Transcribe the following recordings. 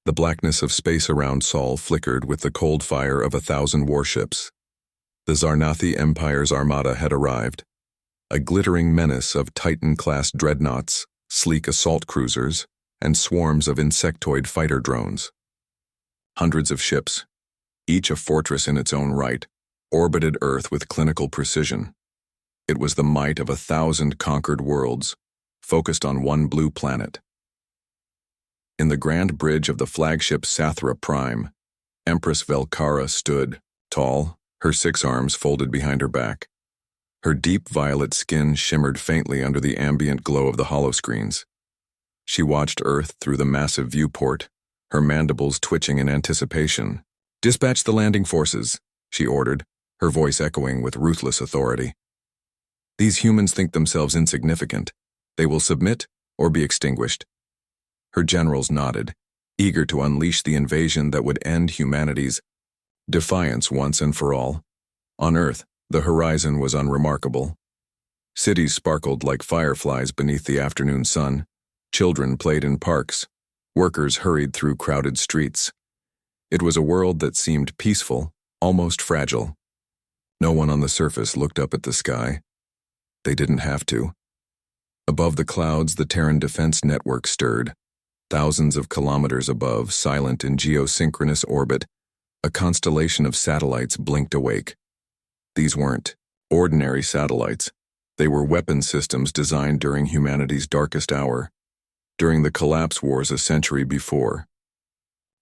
The blackness of space around Sol flickered with the cold fire of 1,000 warships. The Zarnathi Empire's armada had arrived, a glittering menace of Titan-class dreadnoughts, sleek assault cruisers, and swarms of insectoid fighter drones. Hundreds of ships, each a fortress in its own right, orbited Earth with clinical precision. It was the might of 1,000 conquered worlds, focused on one blue planet. In the grand bridge of the flagship Sathra Prime, Empress Velkara stood, tall, her 6 arms folded behind her back. Her deep violet skin shimmered faintly under the ambient glow of the holoscreens. She watched Earth through the massive viewport, her mandibles twitching in anticipation. "Dispatch the landing forces," she ordered, her voice echoing with ruthless authority. "These humans think themselves insignificant. They will submit or be extinguished." Her generals nodded, eager to unleash the invasion that would end humanity's defiance once and for all. On Earth, the horizon was unremarkable. Cities sparkled like fireflies beneath the afternoon sun. Children played in parks. Workers hurried through crowded streets. It was a world that seemed peaceful, almost fragile. No one on the surface looked up at the sky. They didn't have to. Above the clouds, the Terran defense network stirred. Thousands of kilometers above, silent in geosynchronous orbit, a constellation of satellites blinked awake. These weren't ordinary satellites. They were weapon systems designed during humanity's darkest hour, during the collapse wars a century before.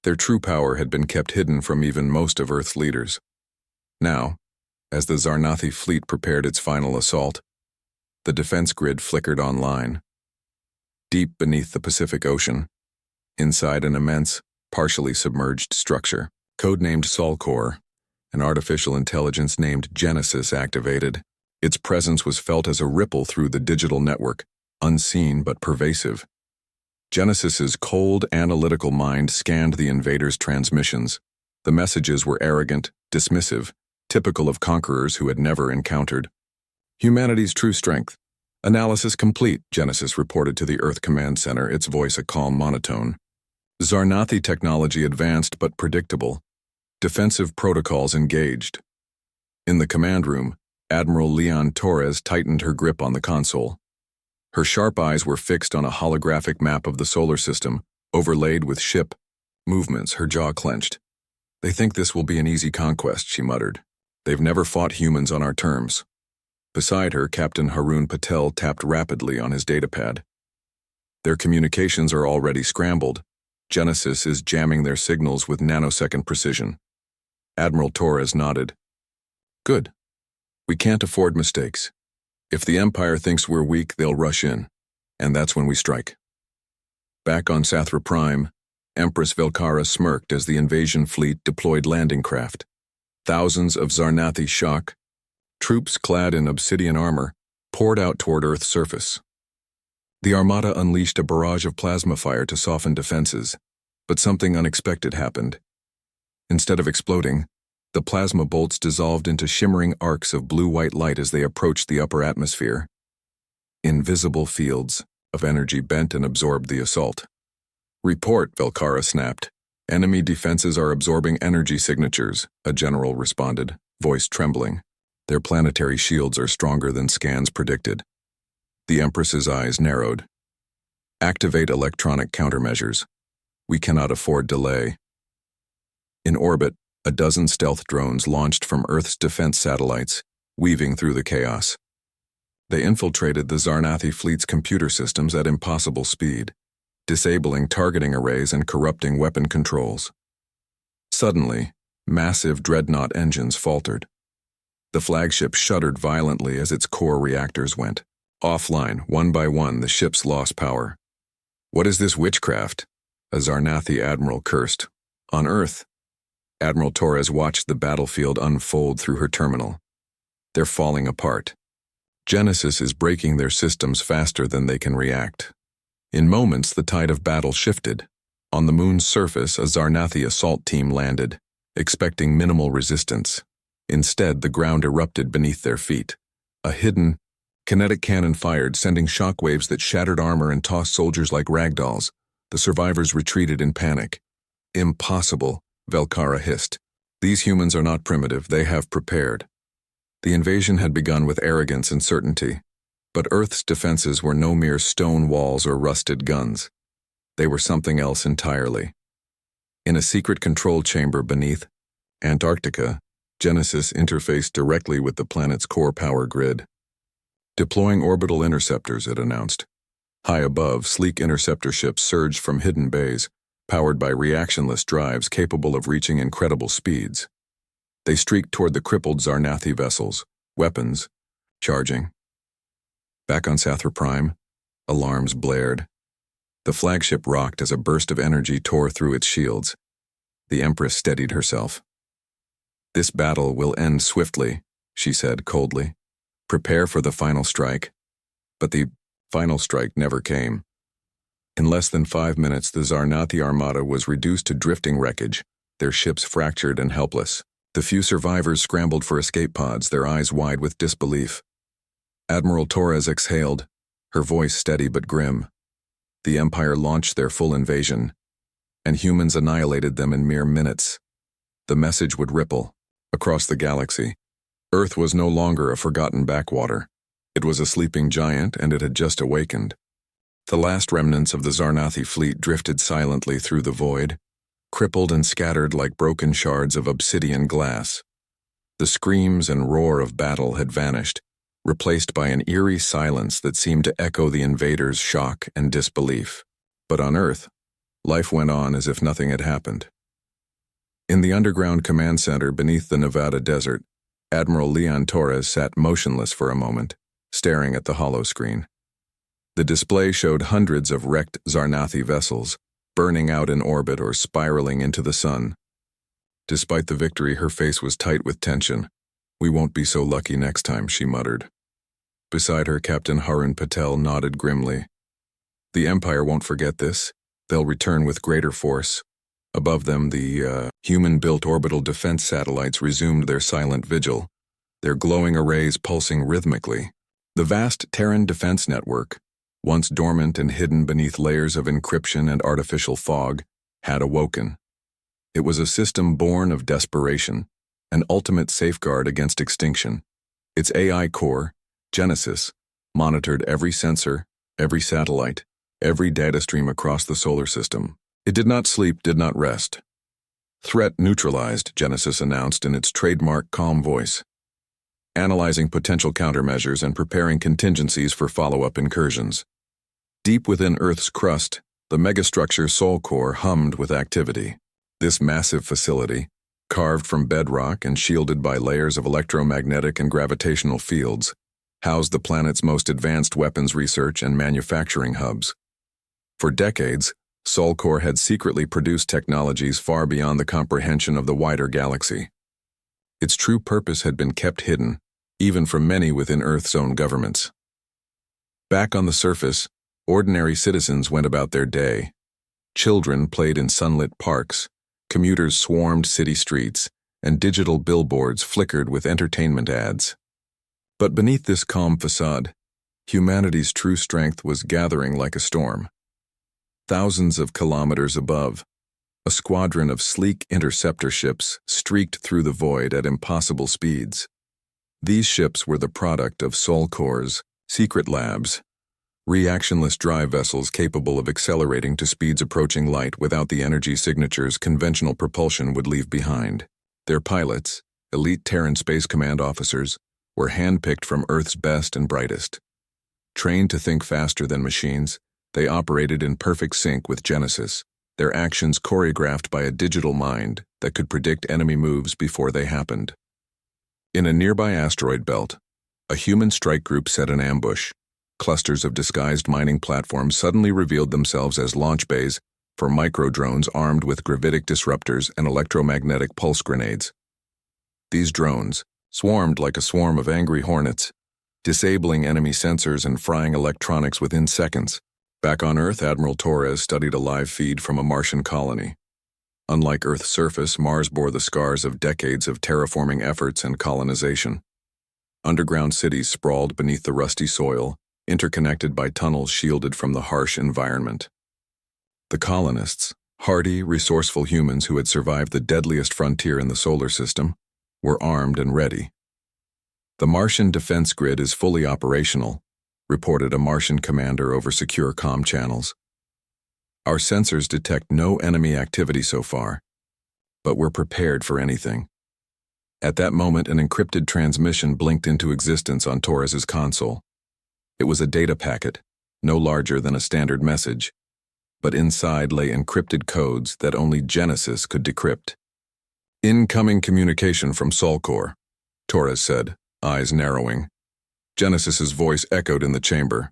Their true power had been kept hidden from even most of Earth's leaders. Now, as the Zarnathi fleet prepared its final assault, the defense grid flickered online. Deep beneath the Pacific Ocean, inside an immense, partially submerged structure, codenamed Solcor, an artificial intelligence named Genesis activated. Its presence was felt as a ripple through the digital network, unseen but pervasive. Genesis's cold, analytical mind scanned the invaders' transmissions. The messages were arrogant, dismissive, typical of conquerors who had never encountered humanity's true strength. "Analysis complete," Genesis reported to the Earth Command Center, its voice a calm monotone. Zarnathi technology advanced but predictable. Defensive protocols engaged. In the command room, Admiral Leon Torres tightened her grip on the console. Her sharp eyes were fixed on a holographic map of the solar system, overlaid with ship movements. Her jaw clenched. "They think this will be an easy conquest," she muttered. "They've never fought humans on our terms." Beside her, Captain Harun Patel tapped rapidly on his datapad. "Their communications are already scrambled. Genesis is jamming their signals with nanosecond precision." Admiral Torres nodded. "Good. We can't afford mistakes. If the Empire thinks we're weak, they'll rush in, and that's when we strike." Back on Sathra Prime, Empress Velkara smirked as the invasion fleet deployed landing craft. Thousands of Zarnathi shock troops clad in obsidian armor poured out toward Earth's surface. The armada unleashed a barrage of plasma fire to soften defenses, but something unexpected happened. Instead of exploding, the plasma bolts dissolved into shimmering arcs of blue-white light as they approached the upper atmosphere. Invisible fields of energy bent and absorbed the assault. "Report," Velkara snapped. "Enemy defenses are absorbing energy signatures," a general responded, voice trembling. "Their planetary shields are stronger than scans predicted." The Empress's eyes narrowed. "Activate electronic countermeasures. We cannot afford delay." In orbit, a dozen stealth drones launched from Earth's defense satellites, weaving through the chaos. They infiltrated the Zarnathi fleet's computer systems at impossible speed, disabling targeting arrays and corrupting weapon controls. Suddenly, massive dreadnought engines faltered. The flagship shuddered violently as its core reactors went offline. One by one, the ships lost power. "What is this witchcraft?" a Zarnathi admiral cursed. On Earth, Admiral Torres watched the battlefield unfold through her terminal. "They're falling apart. Genesis is breaking their systems faster than they can react." In moments, the tide of battle shifted. On the moon's surface, a Zarnathi assault team landed, expecting minimal resistance. Instead, the ground erupted beneath their feet. A hidden, kinetic cannon fired, sending shockwaves that shattered armor and tossed soldiers like ragdolls. The survivors retreated in panic. Impossible, Velkara hissed. These humans are not primitive, they have prepared. The invasion had begun with arrogance and certainty, but Earth's defenses were no mere stone walls or rusted guns. They were something else entirely. In a secret control chamber beneath Antarctica, Genesis interfaced directly with the planet's core power grid. Deploying orbital interceptors, it announced. High above, sleek interceptor ships surged from hidden bays, powered by reactionless drives capable of reaching incredible speeds. They streaked toward the crippled Zarnathi vessels, weapons, charging. Back on Sathra Prime, alarms blared. The flagship rocked as a burst of energy tore through its shields. The Empress steadied herself. "This battle will end swiftly," she said coldly. "Prepare for the final strike." But the final strike never came. In less than 5 minutes, the Zarnathi armada was reduced to drifting wreckage, their ships fractured and helpless. The few survivors scrambled for escape pods, their eyes wide with disbelief. Admiral Torres exhaled, her voice steady but grim. The Empire launched their full invasion, and humans annihilated them in mere minutes. The message would ripple across the galaxy. Earth was no longer a forgotten backwater. It was a sleeping giant, and it had just awakened. The last remnants of the Zarnathi fleet drifted silently through the void, crippled and scattered like broken shards of obsidian glass. The screams and roar of battle had vanished, replaced by an eerie silence that seemed to echo the invaders' shock and disbelief. But on Earth, life went on as if nothing had happened. In the underground command center beneath the Nevada desert, Admiral Leon Torres sat motionless for a moment, staring at the holoscreen. The display showed hundreds of wrecked Zarnathi vessels, burning out in orbit or spiraling into the sun. Despite the victory, her face was tight with tension. "We won't be so lucky next time," she muttered. Beside her, Captain Harun Patel nodded grimly. "The Empire won't forget this. They'll return with greater force." Above them, the human-built orbital defense satellites resumed their silent vigil, their glowing arrays pulsing rhythmically. The vast Terran defense network, once dormant and hidden beneath layers of encryption and artificial fog, had awoken. It was a system born of desperation, an ultimate safeguard against extinction. Its AI core, Genesis, monitored every sensor, every satellite, every data stream across the solar system. It did not sleep, did not rest. "Threat neutralized," Genesis announced in its trademark calm voice. Analyzing potential countermeasures and preparing contingencies for follow-up incursions. Deep within Earth's crust, the megastructure Sol Core hummed with activity. This massive facility, carved from bedrock and shielded by layers of electromagnetic and gravitational fields, housed the planet's most advanced weapons research and manufacturing hubs. For decades, Sol Core had secretly produced technologies far beyond the comprehension of the wider galaxy. Its true purpose had been kept hidden, even from many within Earth's own governments. Back on the surface, ordinary citizens went about their day. Children played in sunlit parks, commuters swarmed city streets, and digital billboards flickered with entertainment ads. But beneath this calm facade, humanity's true strength was gathering like a storm. Thousands of kilometers above, a squadron of sleek interceptor ships streaked through the void at impossible speeds. These ships were the product of Sol Core's secret labs, reactionless drive vessels capable of accelerating to speeds approaching light without the energy signatures conventional propulsion would leave behind. Their pilots, elite Terran Space Command officers, were handpicked from Earth's best and brightest. Trained to think faster than machines, they operated in perfect sync with Genesis, their actions choreographed by a digital mind that could predict enemy moves before they happened. In a nearby asteroid belt, a human strike group set an ambush. Clusters of disguised mining platforms suddenly revealed themselves as launch bays for micro-drones armed with gravitic disruptors and electromagnetic pulse grenades. These drones swarmed like a swarm of angry hornets, disabling enemy sensors and frying electronics within seconds. Back on Earth, Admiral Torres studied a live feed from a Martian colony. Unlike Earth's surface, Mars bore the scars of decades of terraforming efforts and colonization. Underground cities sprawled beneath the rusty soil, interconnected by tunnels shielded from the harsh environment. The colonists, Hardy, resourceful humans who had survived the deadliest frontier in the solar system were armed and ready. "The Martian defense grid is fully operational," reported a Martian commander over secure comm channels. "Our sensors detect no enemy activity so far, but we're prepared for anything." At that moment, an encrypted transmission blinked into existence on Torres's console. It was a data packet, no larger than a standard message, but inside lay encrypted codes that only Genesis could decrypt. "Incoming communication from Solcor," Torres said, eyes narrowing. Genesis's voice echoed in the chamber.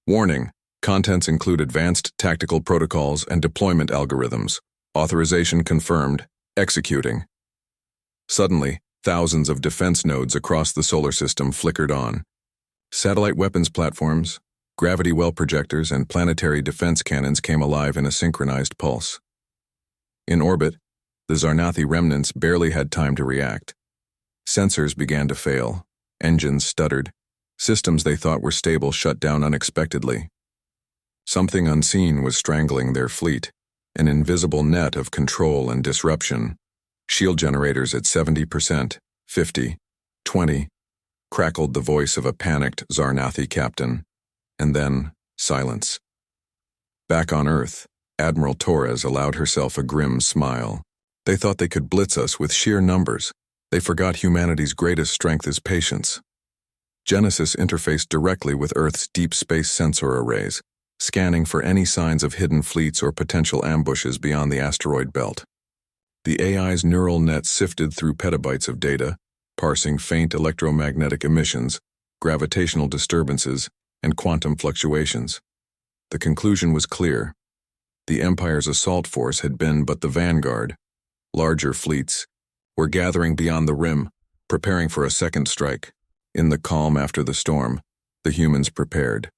"Warning, contents include advanced tactical protocols and deployment algorithms. Authorization confirmed. Executing." Suddenly, thousands of defense nodes across the solar system flickered on. Satellite weapons platforms, gravity well projectors, and planetary defense cannons came alive in a synchronized pulse. In orbit, the Zarnathi remnants barely had time to react. Sensors began to fail, engines stuttered, systems they thought were stable shut down unexpectedly. Something unseen was strangling their fleet, an invisible net of control and disruption. Shield generators at 70%, 50, 20, crackled the voice of a panicked Zarnathi captain. And then, silence. Back on Earth, Admiral Torres allowed herself a grim smile. "They thought they could blitz us with sheer numbers. They forgot humanity's greatest strength is patience." Genesis interfaced directly with Earth's deep space sensor arrays, scanning for any signs of hidden fleets or potential ambushes beyond the asteroid belt. The AI's neural net sifted through petabytes of data, parsing faint electromagnetic emissions, gravitational disturbances, and quantum fluctuations. The conclusion was clear. The Empire's assault force had been but the vanguard. Larger fleets were gathering beyond the rim, preparing for a second strike. In the calm after the storm, the humans prepared.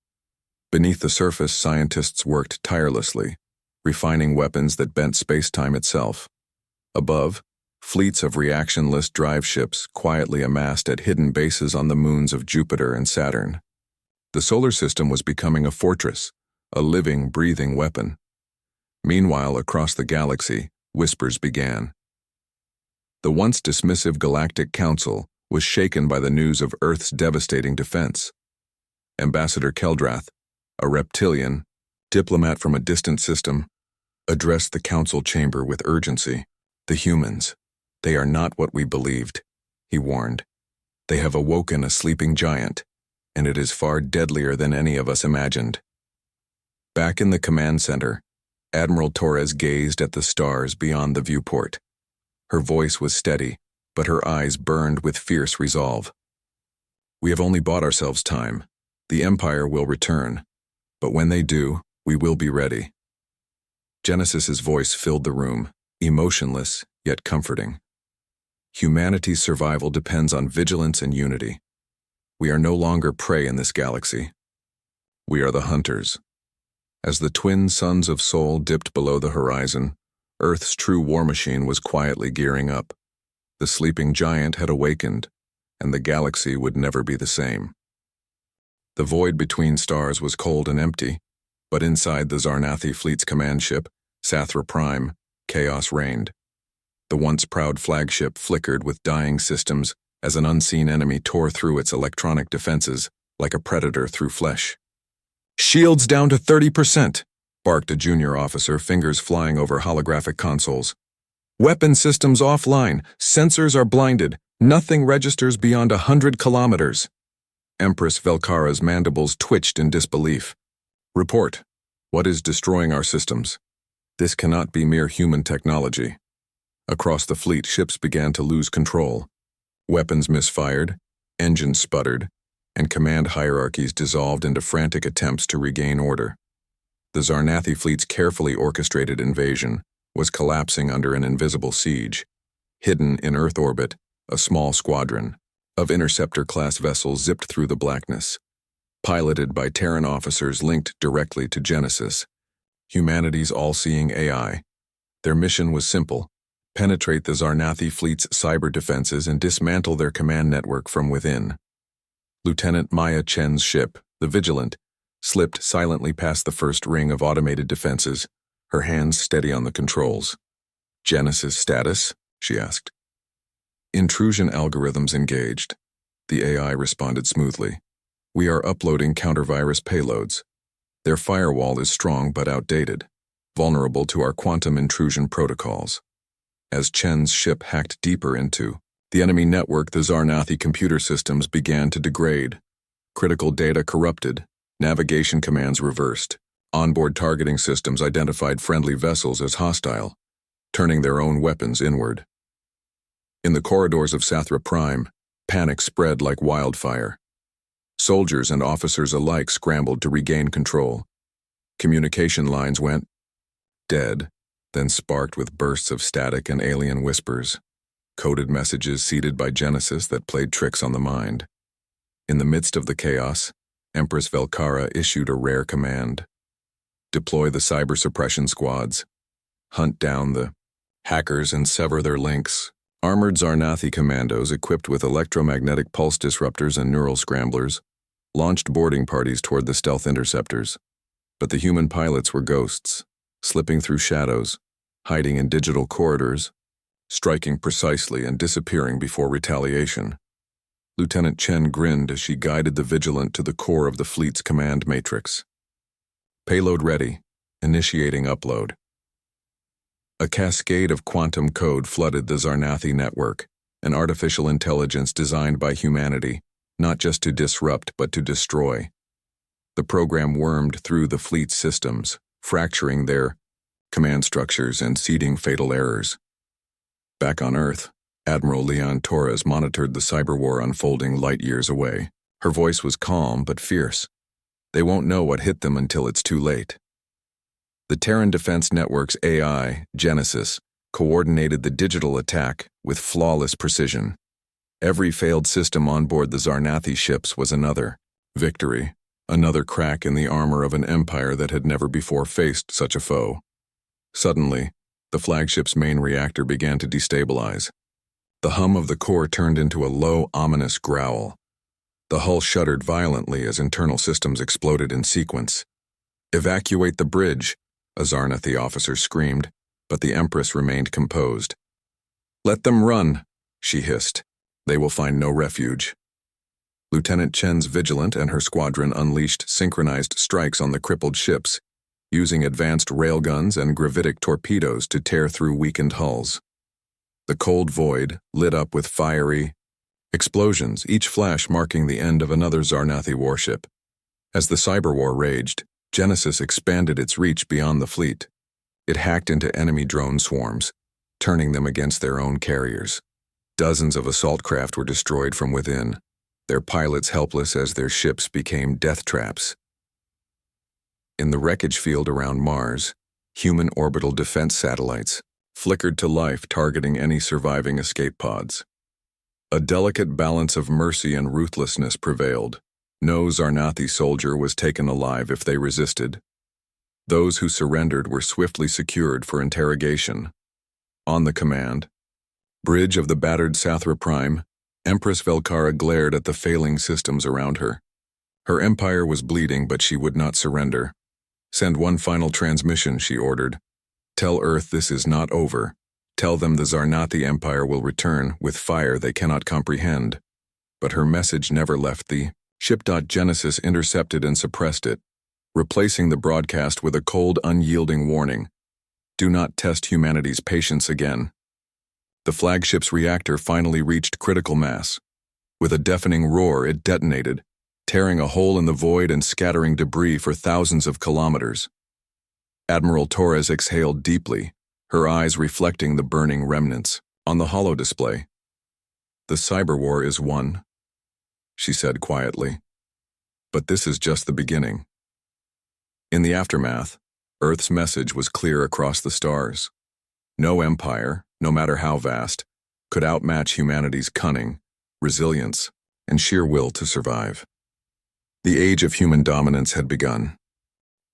Beneath the surface, scientists worked tirelessly, refining weapons that bent space-time itself. Above, fleets of reactionless drive ships quietly amassed at hidden bases on the moons of Jupiter and Saturn. The solar system was becoming a fortress, a living, breathing weapon. Meanwhile, across the galaxy, whispers began. The once dismissive Galactic Council was shaken by the news of Earth's devastating defense. Ambassador Keldrath, a reptilian, diplomat from a distant system, addressed the council chamber with urgency. "The humans, they are not what we believed," he warned. "They have awoken a sleeping giant, and it is far deadlier than any of us imagined." Back in the command center, Admiral Torres gazed at the stars beyond the viewport. Her voice was steady, but her eyes burned with fierce resolve. "We have only bought ourselves time. The Empire will return, but when they do, we will be ready." Genesis's voice filled the room, emotionless yet comforting. "Humanity's survival depends on vigilance and unity. We are no longer prey in this galaxy. We are the hunters." As the twin suns of Sol dipped below the horizon, Earth's true war machine was quietly gearing up. The sleeping giant had awakened, and the galaxy would never be the same. The void between stars was cold and empty, but inside the Zarnathi fleet's command ship, Sathra Prime, chaos reigned. The once proud flagship flickered with dying systems as an unseen enemy tore through its electronic defenses like a predator through flesh. "Shields down to 30%, barked a junior officer, fingers flying over holographic consoles. "Weapon systems offline, sensors are blinded, nothing registers beyond 100 kilometers." Empress Velkara's mandibles twitched in disbelief. "Report. What is destroying our systems? This cannot be mere human technology." Across the fleet, ships began to lose control. Weapons misfired, engines sputtered, and command hierarchies dissolved into frantic attempts to regain order. The Zarnathi fleet's carefully orchestrated invasion was collapsing under an invisible siege. Hidden in Earth orbit, a small squadron of interceptor-class vessels zipped through the blackness. Piloted by Terran officers linked directly to Genesis, humanity's all-seeing AI. Their mission was simple: penetrate the Zarnathi fleet's cyber defenses and dismantle their command network from within. Lieutenant Maya Chen's ship, the Vigilant, slipped silently past the first ring of automated defenses, her hands steady on the controls. "Genesis status?" she asked. "Intrusion algorithms engaged." The AI responded smoothly. "We are uploading counter-virus payloads. Their firewall is strong but outdated, vulnerable to our quantum intrusion protocols." As Chen's ship hacked deeper into the enemy network, the Zarnathi computer systems began to degrade. Critical data corrupted, navigation commands reversed. Onboard targeting systems identified friendly vessels as hostile, turning their own weapons inward. In the corridors of Sathra Prime, panic spread like wildfire. Soldiers and officers alike scrambled to regain control. Communication lines went dead, then sparked with bursts of static and alien whispers, coded messages seeded by Genesis that played tricks on the mind. In the midst of the chaos, Empress Velkara issued a rare command: deploy the cyber suppression squads, hunt down the hackers and sever their links. Armored Zarnathi commandos equipped with electromagnetic pulse disruptors and neural scramblers launched boarding parties toward the stealth interceptors. But the human pilots were ghosts, slipping through shadows, hiding in digital corridors, striking precisely and disappearing before retaliation. Lieutenant Chen grinned as she guided the Vigilant to the core of the fleet's command matrix. Payload ready, initiating upload. A cascade of quantum code flooded the Zarnathi network, an artificial intelligence designed by humanity, not just to disrupt but to destroy. The program wormed through the fleet's systems, fracturing their command structures and seeding fatal errors. Back on Earth, Admiral Leon Torres monitored the cyber war unfolding light years away. Her voice was calm but fierce. They won't know what hit them until it's too late. The Terran Defense Network's AI, Genesis, coordinated the digital attack with flawless precision. Every failed system on board the Zarnathi ships was another victory, another crack in the armor of an empire that had never before faced such a foe. Suddenly, the flagship's main reactor began to destabilize. The hum of the core turned into a low, ominous growl. The hull shuddered violently as internal systems exploded in sequence. "Evacuate the bridge," a Zarnathi officer screamed, but the Empress remained composed. "Let them run," she hissed. "They will find no refuge." Lieutenant Chen's Vigilant and her squadron unleashed synchronized strikes on the crippled ships, using advanced railguns and gravitic torpedoes to tear through weakened hulls. The cold void lit up with fiery explosions, each flash marking the end of another Zarnathi warship. As the cyber war raged, Genesis expanded its reach beyond the fleet. It hacked into enemy drone swarms, turning them against their own carriers. Dozens of assault craft were destroyed from within, their pilots helpless as their ships became death traps. In the wreckage field around Mars, human orbital defense satellites flickered to life, targeting any surviving escape pods. A delicate balance of mercy and ruthlessness prevailed. No Zarnathi soldier was taken alive if they resisted. Those who surrendered were swiftly secured for interrogation. On the command bridge of the battered Sathra Prime, Empress Velkara glared at the failing systems around her. Her empire was bleeding, but she would not surrender. "Send one final transmission," she ordered. "Tell Earth this is not over. Tell them the Zarnathi Empire will return with fire they cannot comprehend." But her message never left the ship. Genesis intercepted and suppressed it, replacing the broadcast with a cold, unyielding warning: do not test humanity's patience again. The flagship's reactor finally reached critical mass. With a deafening roar, it detonated, tearing a hole in the void and scattering debris for thousands of kilometers. Admiral Torres exhaled deeply, her eyes reflecting the burning remnants. On the holo display, "The cyber war is won," she said quietly. "But this is just the beginning." In the aftermath, Earth's message was clear across the stars. No empire, no matter how vast, could outmatch humanity's cunning, resilience, and sheer will to survive. The age of human dominance had begun.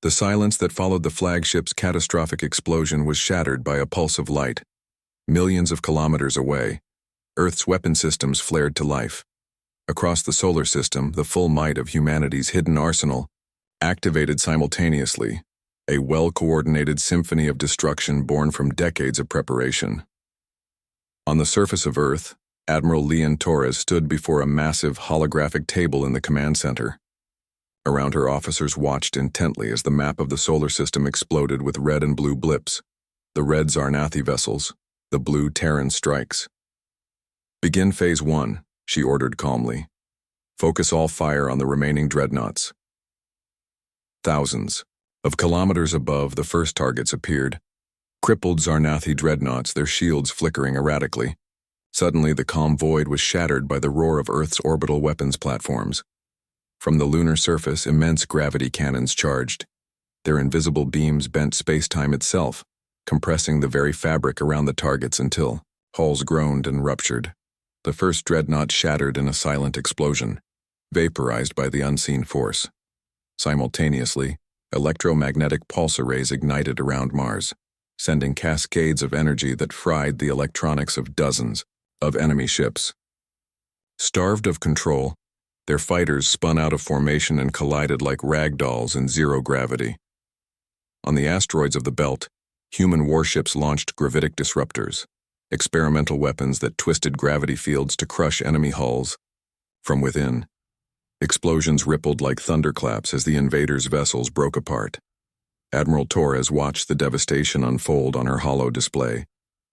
The silence that followed the flagship's catastrophic explosion was shattered by a pulse of light. Millions of kilometers away, Earth's weapon systems flared to life. Across the solar system, the full might of humanity's hidden arsenal activated simultaneously, a well-coordinated symphony of destruction born from decades of preparation. On the surface of Earth, Admiral Leon Torres stood before a massive holographic table in the command center. Around her, officers watched intently as the map of the solar system exploded with red and blue blips, the red Zarnathi vessels, the blue Terran strikes. "Begin Phase 1, she ordered calmly. "Focus all fire on the remaining dreadnoughts." Thousands of kilometers above, the first targets appeared. Crippled Zarnathi dreadnoughts, their shields flickering erratically. Suddenly, the calm void was shattered by the roar of Earth's orbital weapons platforms. From the lunar surface, immense gravity cannons charged. Their invisible beams bent space-time itself, compressing the very fabric around the targets until hulls groaned and ruptured. The first dreadnought shattered in a silent explosion, vaporized by the unseen force. Simultaneously, electromagnetic pulsar rays ignited around Mars, sending cascades of energy that fried the electronics of dozens of enemy ships. Starved of control, their fighters spun out of formation and collided like rag dolls in zero gravity. On the asteroids of the belt, human warships launched gravitic disruptors, experimental weapons that twisted gravity fields to crush enemy hulls. From within, explosions rippled like thunderclaps as the invaders' vessels broke apart. Admiral Torres watched the devastation unfold on her holo display,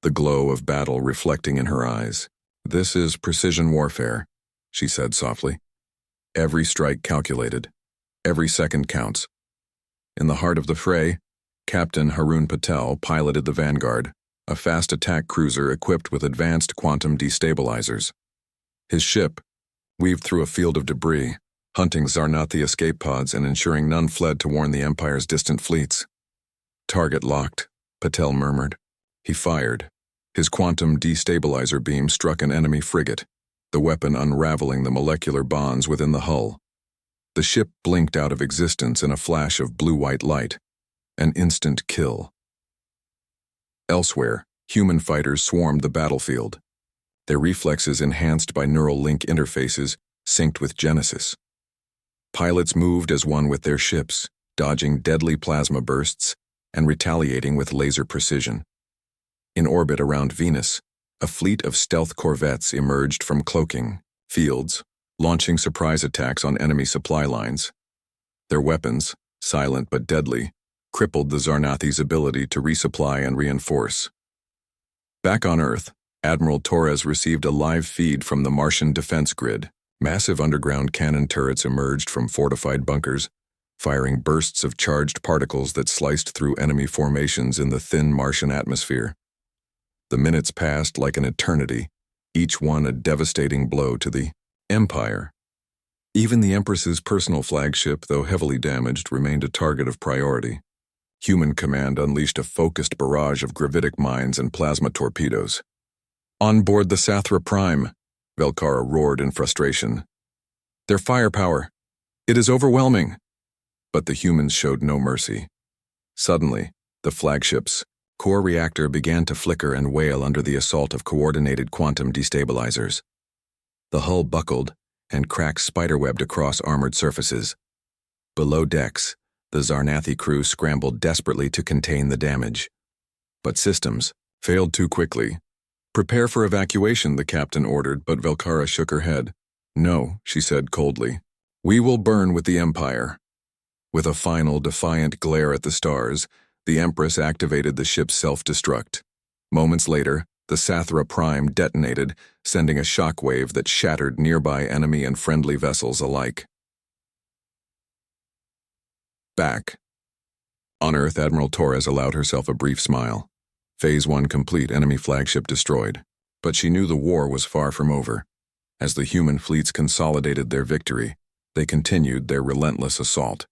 the glow of battle reflecting in her eyes. "This is precision warfare," she said softly. "Every strike calculated. Every second counts." In the heart of the fray, Captain Harun Patel piloted the Vanguard, a fast attack cruiser equipped with advanced quantum destabilizers. His ship weaved through a field of debris, hunting Zarnathi escape pods and ensuring none fled to warn the Empire's distant fleets. "Target locked," Patel murmured. He fired. His quantum destabilizer beam struck an enemy frigate, the weapon unraveling the molecular bonds within the hull. The ship blinked out of existence in a flash of blue-white light, an instant kill. Elsewhere, human fighters swarmed the battlefield, their reflexes enhanced by neural link interfaces synced with Genesis. Pilots moved as one with their ships, dodging deadly plasma bursts and retaliating with laser precision. In orbit around Venus, a fleet of stealth corvettes emerged from cloaking fields, launching surprise attacks on enemy supply lines. Their weapons, silent but deadly, crippled the Zarnathi's ability to resupply and reinforce. Back on Earth, Admiral Torres received a live feed from the Martian defense grid. Massive underground cannon turrets emerged from fortified bunkers, firing bursts of charged particles that sliced through enemy formations in the thin Martian atmosphere. The minutes passed like an eternity, each one a devastating blow to the Empire. Even the Empress's personal flagship, though heavily damaged, remained a target of priority. Human command unleashed a focused barrage of gravitic mines and plasma torpedoes. "On board the Sathra Prime," Velkara roared in frustration. "Their firepower, it is overwhelming." But the humans showed no mercy. Suddenly, the flagship's core reactor began to flicker and wail under the assault of coordinated quantum destabilizers. The hull buckled, and cracks spiderwebbed across armored surfaces. Below decks, the Zarnathi crew scrambled desperately to contain the damage. But systems failed too quickly. "Prepare for evacuation," the captain ordered, but Velkara shook her head. "No," she said coldly. "We will burn with the Empire." With a final defiant glare at the stars, the Empress activated the ship's self-destruct. Moments later, the Sathra Prime detonated, sending a shockwave that shattered nearby enemy and friendly vessels alike. Back. On Earth, Admiral Torres allowed herself a brief smile. Phase 1 complete, enemy flagship destroyed. But she knew the war was far from over. As the human fleets consolidated their victory, they continued their relentless assault.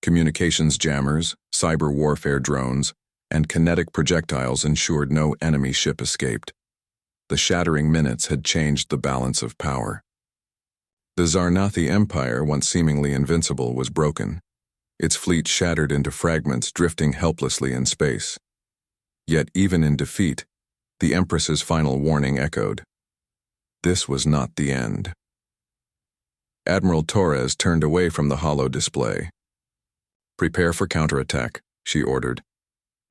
Communications jammers, cyber warfare drones, and kinetic projectiles ensured no enemy ship escaped. The shattering minutes had changed the balance of power. The Zarnathi Empire, once seemingly invincible, was broken. Its fleet shattered into fragments, drifting helplessly in space. Yet even in defeat, the Empress's final warning echoed. This was not the end. Admiral Torres turned away from the holo display. Prepare for counterattack, she ordered.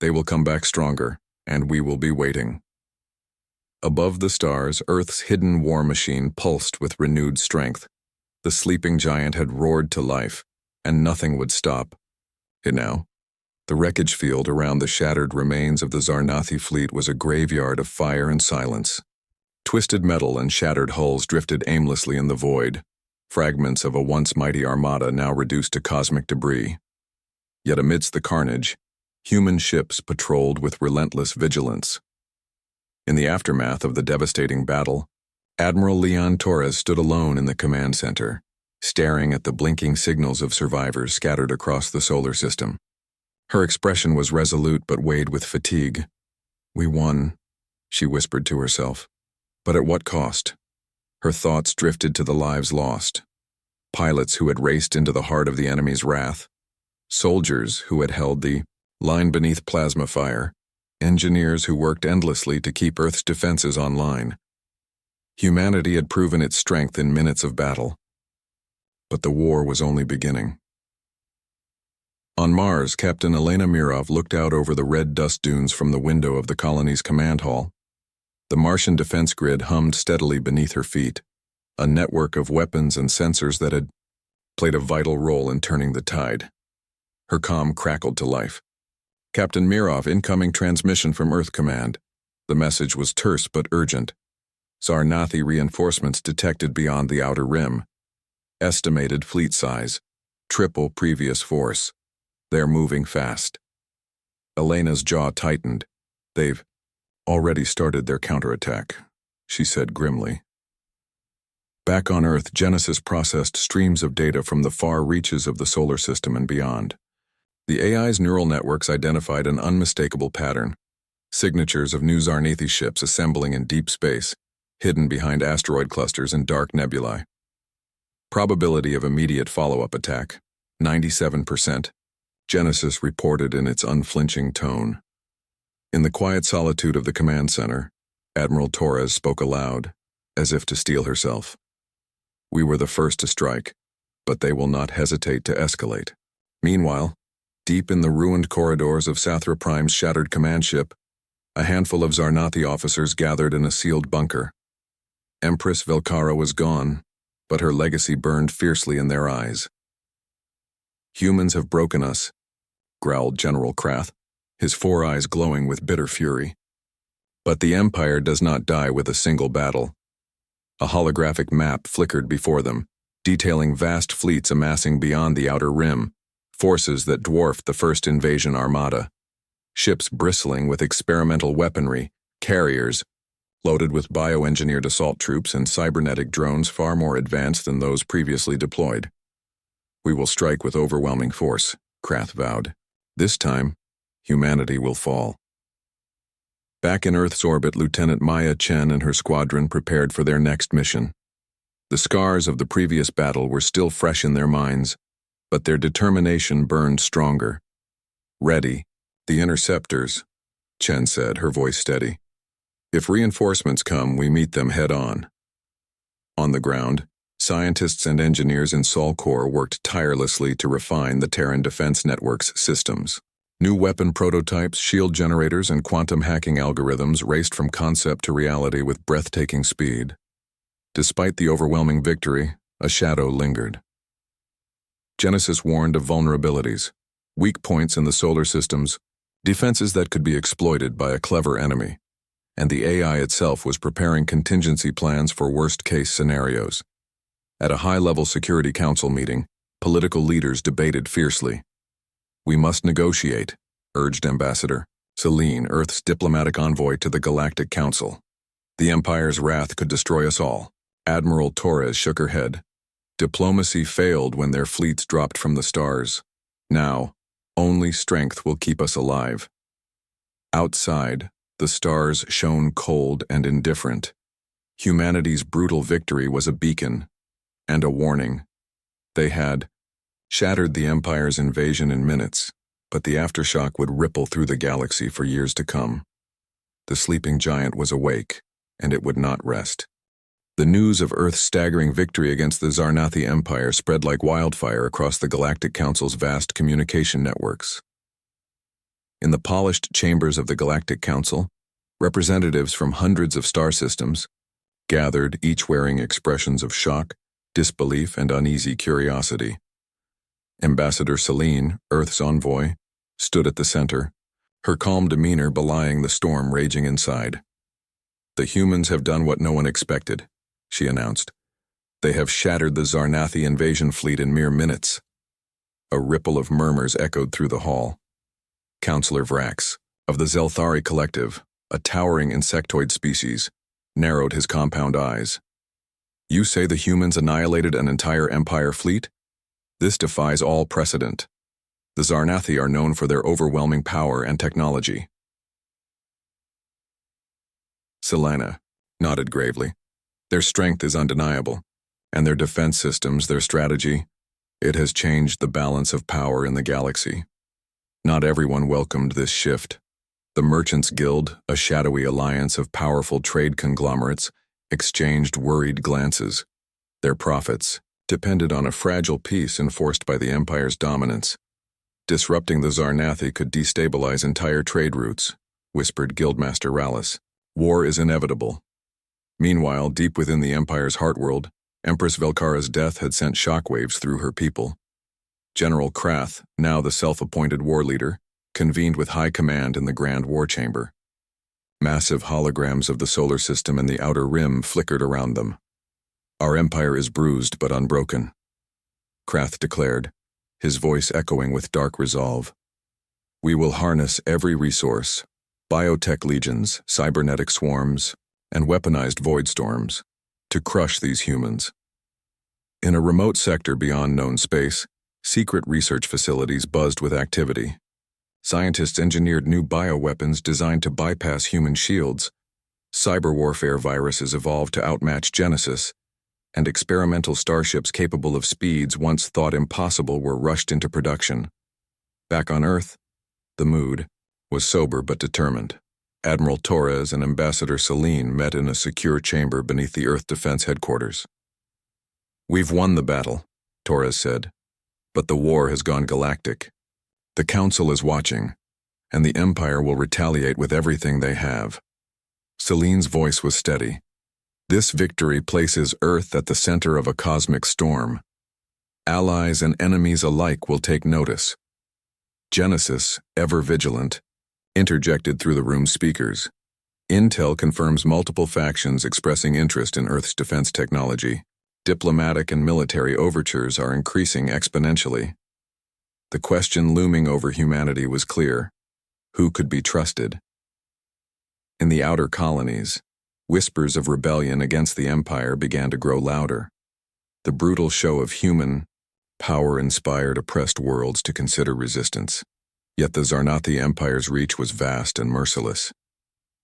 They will come back stronger, and we will be waiting. Above the stars, Earth's hidden war machine pulsed with renewed strength. The sleeping giant had roared to life, and nothing would stop it now. The wreckage field around the shattered remains of the Zarnathi fleet was a graveyard of fire and silence. Twisted metal and shattered hulls drifted aimlessly in the void, fragments of a once mighty armada now reduced to cosmic debris. Yet amidst the carnage, human ships patrolled with relentless vigilance. In the aftermath of the devastating battle, Admiral Leon Torres stood alone in the command center, staring at the blinking signals of survivors scattered across the solar system. Her expression was resolute but weighed with fatigue. "We won," she whispered to herself. But at what cost? Her thoughts drifted to the lives lost. Pilots who had raced into the heart of the enemy's wrath. Soldiers who had held the line beneath plasma fire. Engineers who worked endlessly to keep Earth's defenses online. Humanity had proven its strength in minutes of battle. But the war was only beginning. On Mars, Captain Elena Mirov looked out over the red dust dunes from the window of the colony's command hall. The Martian defense grid hummed steadily beneath her feet, a network of weapons and sensors that had played a vital role in turning the tide. Her comm crackled to life. "Captain Mirov, incoming transmission from Earth Command." The message was terse but urgent. Zarnathi reinforcements detected beyond the outer rim. Estimated fleet size, triple previous force. They're moving fast. Elena's jaw tightened. "They've already started their counterattack," she said grimly. Back on Earth, Genesis processed streams of data from the far reaches of the solar system and beyond. The AI's neural networks identified an unmistakable pattern. Signatures of new Zarnathi ships assembling in deep space, hidden behind asteroid clusters and dark nebulae. Probability of immediate follow-up attack, 97%. Genesis reported in its unflinching tone. In the quiet solitude of the command center, Admiral Torres spoke aloud, as if to steel herself. "We were the first to strike, but they will not hesitate to escalate." Meanwhile, deep in the ruined corridors of Sathra Prime's shattered command ship, a handful of Zarnathi officers gathered in a sealed bunker. Empress Velkara was gone, but her legacy burned fiercely in their eyes. "Humans have broken us," growled General Krath, his four eyes glowing with bitter fury. "But the Empire does not die with a single battle." A holographic map flickered before them, detailing vast fleets amassing beyond the outer rim, forces that dwarfed the first invasion armada. Ships bristling with experimental weaponry, carriers, loaded with bioengineered assault troops and cybernetic drones far more advanced than those previously deployed. "We will strike with overwhelming force," Krath vowed. "This time, humanity will fall." Back in Earth's orbit, Lieutenant Maya Chen and her squadron prepared for their next mission. The scars of the previous battle were still fresh in their minds, but their determination burned stronger. "Ready, the interceptors," Chen said, her voice steady. "If reinforcements come, we meet them head-on." On the ground, scientists and engineers in Sol Corps worked tirelessly to refine the Terran Defense Network's systems. New weapon prototypes, shield generators, and quantum hacking algorithms raced from concept to reality with breathtaking speed. Despite the overwhelming victory, a shadow lingered. Genesis warned of vulnerabilities, weak points in the solar systems, defenses that could be exploited by a clever enemy, and the AI itself was preparing contingency plans for worst-case scenarios. At a high-level Security Council meeting, political leaders debated fiercely. "We must negotiate," urged Ambassador Celine, Earth's diplomatic envoy to the Galactic Council. "The Empire's wrath could destroy us all." Admiral Torres shook her head. "Diplomacy failed when their fleets dropped from the stars. Now, only strength will keep us alive." Outside, the stars shone cold and indifferent. Humanity's brutal victory was a beacon and a warning. They had shattered the Empire's invasion in minutes, but the aftershock would ripple through the galaxy for years to come. The sleeping giant was awake, and it would not rest. The news of Earth's staggering victory against the Zarnathi Empire spread like wildfire across the Galactic Council's vast communication networks. In the polished chambers of the Galactic Council, representatives from hundreds of star systems gathered, each wearing expressions of shock, disbelief, and uneasy curiosity. Ambassador Selene, Earth's envoy, stood at the center, her calm demeanor belying the storm raging inside. "The humans have done what no one expected," she announced. "They have shattered the Zarnathi invasion fleet in mere minutes." A ripple of murmurs echoed through the hall. Councillor Vrax, of the Zelthari Collective, a towering insectoid species, narrowed his compound eyes. "You say the humans annihilated an entire Empire fleet? This defies all precedent. The Zarnathi are known for their overwhelming power and technology." Selena nodded gravely. "Their strength is undeniable, and their defense systems, their strategy, it has changed the balance of power in the galaxy. Not everyone welcomed this shift. The Merchants Guild, a shadowy alliance of powerful trade conglomerates, exchanged worried glances. Their profits depended on a fragile peace enforced by the Empire's dominance. Disrupting the Zarnathi could destabilize entire trade routes, whispered Guildmaster Rallis. War is inevitable. Meanwhile, deep within the Empire's heartworld, Empress Velkara's death had sent shockwaves through her people. General Krath, now the self-appointed war leader, convened with high command in the Grand War Chamber. Massive holograms of the solar system and the outer rim flickered around them. "Our empire is bruised but unbroken," Krath declared, his voice echoing with dark resolve. "We will harness every resource, biotech legions, cybernetic swarms, and weaponized void storms, to crush these humans." In a remote sector beyond known space, secret research facilities buzzed with activity. Scientists engineered new bioweapons designed to bypass human shields. Cyber warfare viruses evolved to outmatch Genesis, and experimental starships capable of speeds once thought impossible were rushed into production. Back on Earth, the mood was sober but determined. Admiral Torres and Ambassador Selene met in a secure chamber beneath the Earth Defense Headquarters. "We've won the battle," Torres said, "but the war has gone galactic. The Council is watching, and the Empire will retaliate with everything they have." Selene's voice was steady. "This victory places Earth at the center of a cosmic storm. Allies and enemies alike will take notice." Genesis, ever vigilant, interjected through the room's speakers. "Intel confirms multiple factions expressing interest in Earth's defense technology. Diplomatic and military overtures are increasing exponentially." The question looming over humanity was clear. Who could be trusted? In the outer colonies, whispers of rebellion against the Empire began to grow louder. The brutal show of human power inspired oppressed worlds to consider resistance. Yet the Zarnathi Empire's reach was vast and merciless.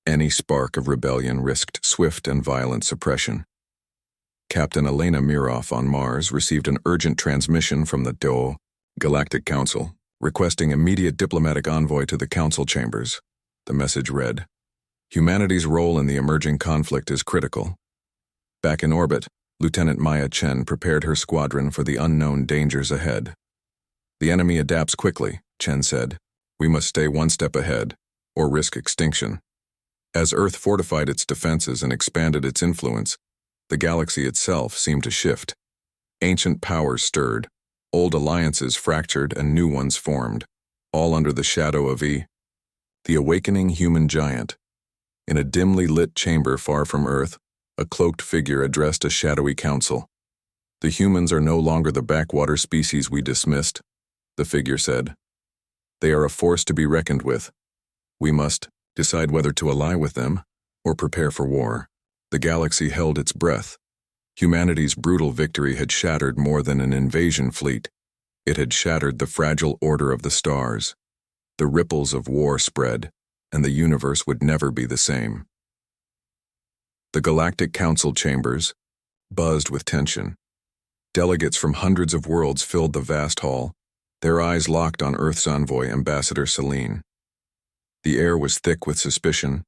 Any spark of rebellion risked swift and violent suppression. Captain Elena Miroff on Mars received an urgent transmission from the Galactic Council, requesting immediate diplomatic envoy to the Council chambers. The message read, "Humanity's role in the emerging conflict is critical." Back in orbit, Lieutenant Maya Chen prepared her squadron for the unknown dangers ahead. "The enemy adapts quickly," Chen said. "We must stay one step ahead, or risk extinction." As Earth fortified its defenses and expanded its influence, the galaxy itself seemed to shift. Ancient powers stirred, old alliances fractured, and new ones formed, all under the shadow of the awakening human giant. In a dimly lit chamber far from Earth, a cloaked figure addressed a shadowy council. "The humans are no longer the backwater species we dismissed," the figure said. "They are a force to be reckoned with. We must decide whether to ally with them or prepare for war." The galaxy held its breath. Humanity's brutal victory had shattered more than an invasion fleet. It had shattered the fragile order of the stars. The ripples of war spread, and the universe would never be the same. The Galactic Council chambers buzzed with tension. Delegates from hundreds of worlds filled the vast hall, their eyes locked on Earth's envoy, Ambassador Selene. The air was thick with suspicion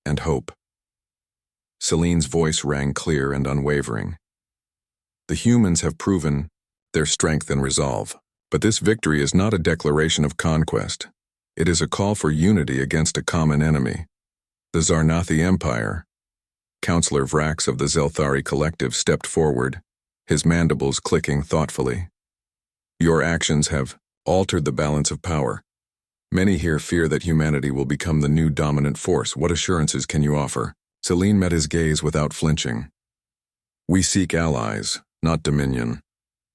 and hope. Celine's voice rang clear and unwavering. The humans have proven their strength and resolve, but this victory is not a declaration of conquest. It is a call for unity against a common enemy. The Zarnathi Empire. Counselor Vrax of the Zelthari Collective stepped forward, his mandibles clicking thoughtfully. Your actions have altered the balance of power. Many here fear that humanity will become the new dominant force. What assurances can you offer? Celine met his gaze without flinching. We seek allies, not dominion.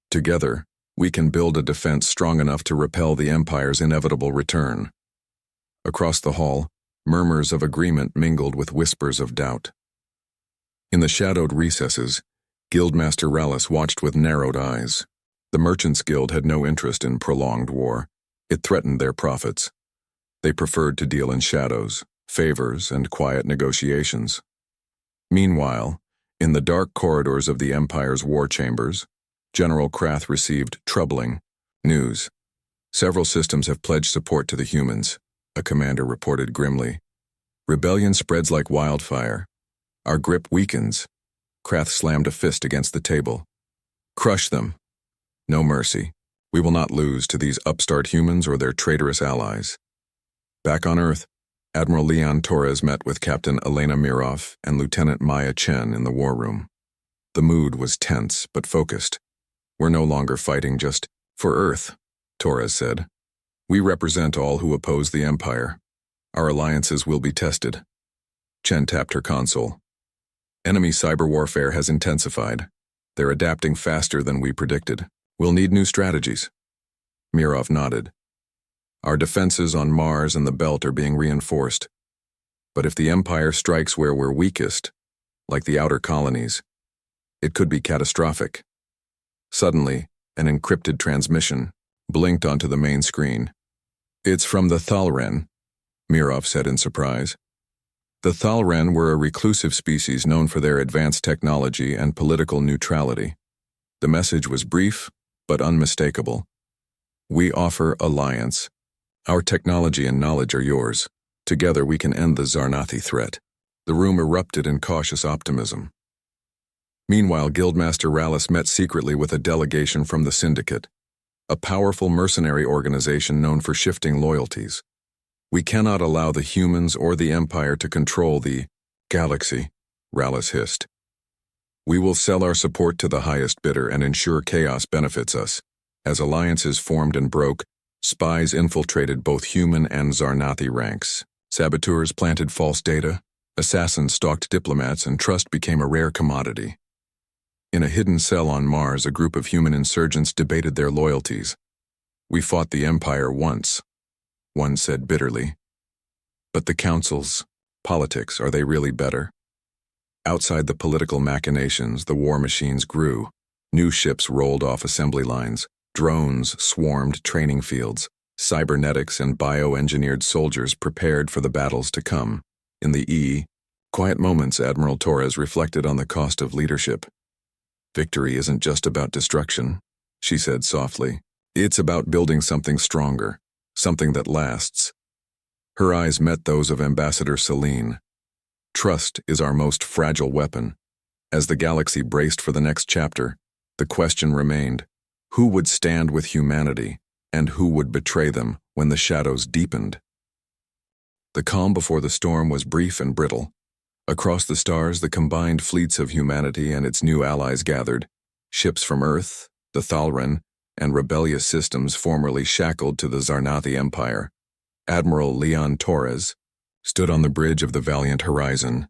Together, we can build a defense strong enough to repel the Empire's inevitable return. Across the hall, murmurs of agreement mingled with whispers of doubt. In the shadowed recesses, Guildmaster Rallis watched with narrowed eyes. The Merchants' Guild had no interest in prolonged war. It threatened their profits. They preferred to deal in shadows, favors, and quiet negotiations. Meanwhile, in the dark corridors of the Empire's war chambers, General Krath received troubling news. Several systems have pledged support to the humans, a commander reported grimly. Rebellion spreads like wildfire. Our grip weakens. Krath slammed a fist against the table. Crush them. No mercy. We will not lose to these upstart humans or their traitorous allies. Back on Earth, Admiral Leon Torres met with Captain Elena Mirov and Lieutenant Maya Chen in the war room. The mood was tense but focused. We're no longer fighting just for Earth, Torres said. We represent all who oppose the Empire. Our alliances will be tested. Chen tapped her console. Enemy cyber warfare has intensified. They're adapting faster than we predicted. We'll need new strategies. Mirov nodded. Our defenses on Mars and the Belt are being reinforced. But if the Empire strikes where we're weakest, like the outer colonies, it could be catastrophic. Suddenly, an encrypted transmission blinked onto the main screen. It's from the Thalren, Mirov said in surprise. The Thalren were a reclusive species known for their advanced technology and political neutrality. The message was brief, but unmistakable. We offer alliance. Our technology and knowledge are yours. Together we can end the Zarnathi threat. The room erupted in cautious optimism. Meanwhile, Guildmaster Rallis met secretly with a delegation from the Syndicate, a powerful mercenary organization known for shifting loyalties. We cannot allow the humans or the Empire to control the galaxy, Rallis hissed. We will sell our support to the highest bidder and ensure chaos benefits us. As alliances formed and broke, spies infiltrated both human and Zarnathi ranks. Saboteurs planted false data, assassins stalked diplomats, and trust became a rare commodity. In a hidden cell on Mars, a group of human insurgents debated their loyalties. We fought the Empire once, one said bitterly. But the Council's politics, are they really better? Outside the political machinations, the war machines grew. New ships rolled off assembly lines. Drones swarmed training fields. Cybernetics and bioengineered soldiers prepared for the battles to come. In the quiet moments, Admiral Torres reflected on the cost of leadership. Victory isn't just about destruction, she said softly. It's about building something stronger, something that lasts. Her eyes met those of Ambassador Celine. Trust is our most fragile weapon. As the galaxy braced for the next chapter, the question remained, who would stand with humanity, and who would betray them when the shadows deepened? The calm before the storm was brief and brittle. Across the stars, the combined fleets of humanity and its new allies gathered. Ships from Earth, the Thalren, and rebellious systems formerly shackled to the Zarnathi Empire. Admiral Leon Torres stood on the bridge of the Valiant Horizon,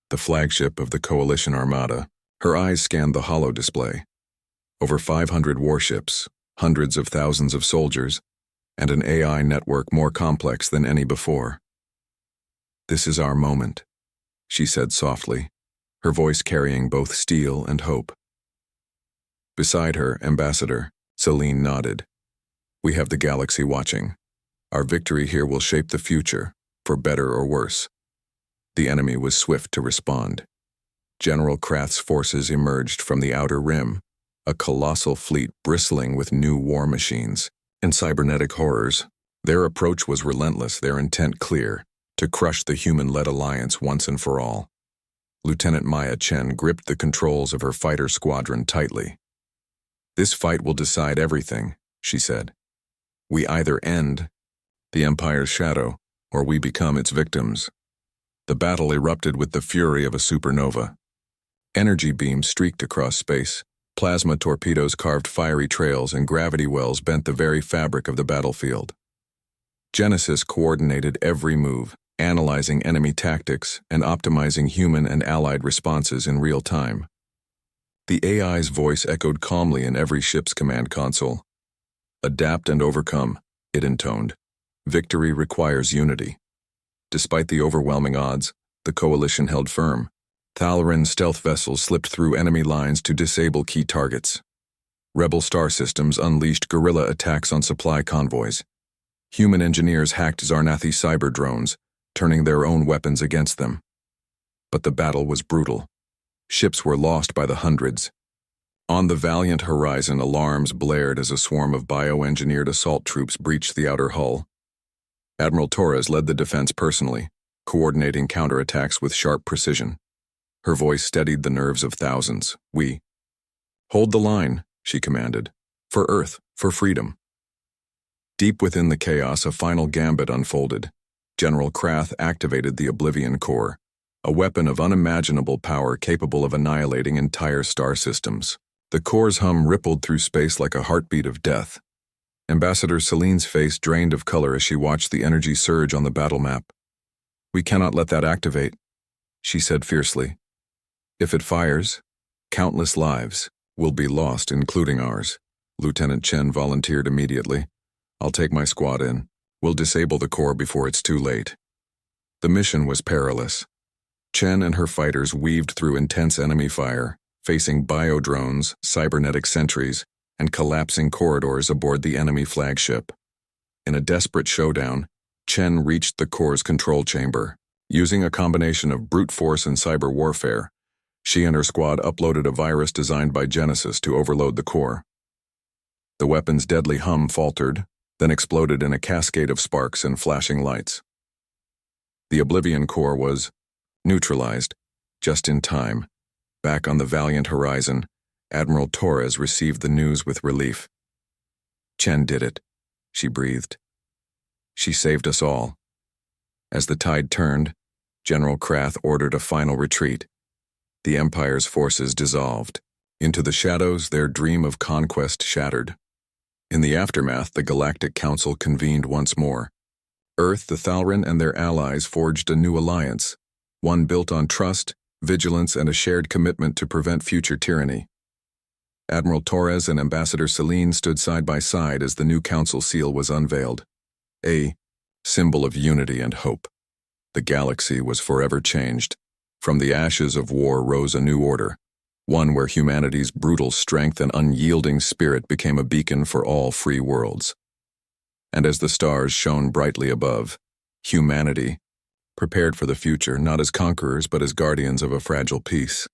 the flagship of the Coalition Armada. Her eyes scanned the holo display. Over 500 warships, hundreds of thousands of soldiers, and an AI network more complex than any before. This is our moment, she said softly, her voice carrying both steel and hope. Beside her, Ambassador Celine nodded. We have the galaxy watching. Our victory here will shape the future, for better or worse. The enemy was swift to respond. General Krath's forces emerged from the outer rim, a colossal fleet bristling with new war machines and cybernetic horrors. Their approach was relentless, their intent clear, to crush the human-led alliance once and for all. Lieutenant Maya Chen gripped the controls of her fighter squadron tightly. "This fight will decide everything," she said. "We either end the Empire's shadow, or we become its victims." The battle erupted with the fury of a supernova. Energy beams streaked across space, plasma torpedoes carved fiery trails, and gravity wells bent the very fabric of the battlefield. Genesis coordinated every move, analyzing enemy tactics and optimizing human and allied responses in real time. The AI's voice echoed calmly in every ship's command console. "Adapt and overcome," it intoned. "Victory requires unity." Despite the overwhelming odds, the coalition held firm. Thalran stealth vessels slipped through enemy lines to disable key targets. Rebel star systems unleashed guerrilla attacks on supply convoys. Human engineers hacked Zarnathi cyber drones, turning their own weapons against them. But the battle was brutal. Ships were lost by the hundreds. On the valiant horizon, alarms blared as a swarm of bioengineered assault troops breached the outer hull. Admiral Torres led the defense personally, coordinating counterattacks with sharp precision. Her voice steadied the nerves of thousands. "We hold the line," she commanded. "For Earth, for freedom." Deep within the chaos, a final gambit unfolded. General Krath activated the Oblivion Core, a weapon of unimaginable power capable of annihilating entire star systems. The core's hum rippled through space like a heartbeat of death. Ambassador Celine's face drained of color as she watched the energy surge on the battle map. "We cannot let that activate," she said fiercely. "If it fires, countless lives will be lost, including ours." Lieutenant Chen volunteered immediately. "I'll take my squad in. We'll disable the core before it's too late." The mission was perilous. Chen and her fighters weaved through intense enemy fire, facing biodrones, cybernetic sentries, and collapsing corridors aboard the enemy flagship. In a desperate showdown, Chen reached the core's control chamber. Using a combination of brute force and cyber warfare, she and her squad uploaded a virus designed by Genesis to overload the core. The weapon's deadly hum faltered, then exploded in a cascade of sparks and flashing lights. The Oblivion Core was neutralized, just in time. Back on the valiant horizon, Admiral Torres received the news with relief. "Chen did it," she breathed. "She saved us all." As the tide turned, General Krath ordered a final retreat. The Empire's forces dissolved. Into the shadows, their dream of conquest shattered. In the aftermath, the Galactic Council convened once more. Earth, the Thalran, and their allies forged a new alliance, one built on trust, vigilance, and a shared commitment to prevent future tyranny. Admiral Torres and Ambassador Celine stood side by side as the new council seal was unveiled, a symbol of unity and hope. The galaxy was forever changed. From the ashes of war rose a new order, one where humanity's brutal strength and unyielding spirit became a beacon for all free worlds. And as the stars shone brightly above, humanity prepared for the future not as conquerors but as guardians of a fragile peace.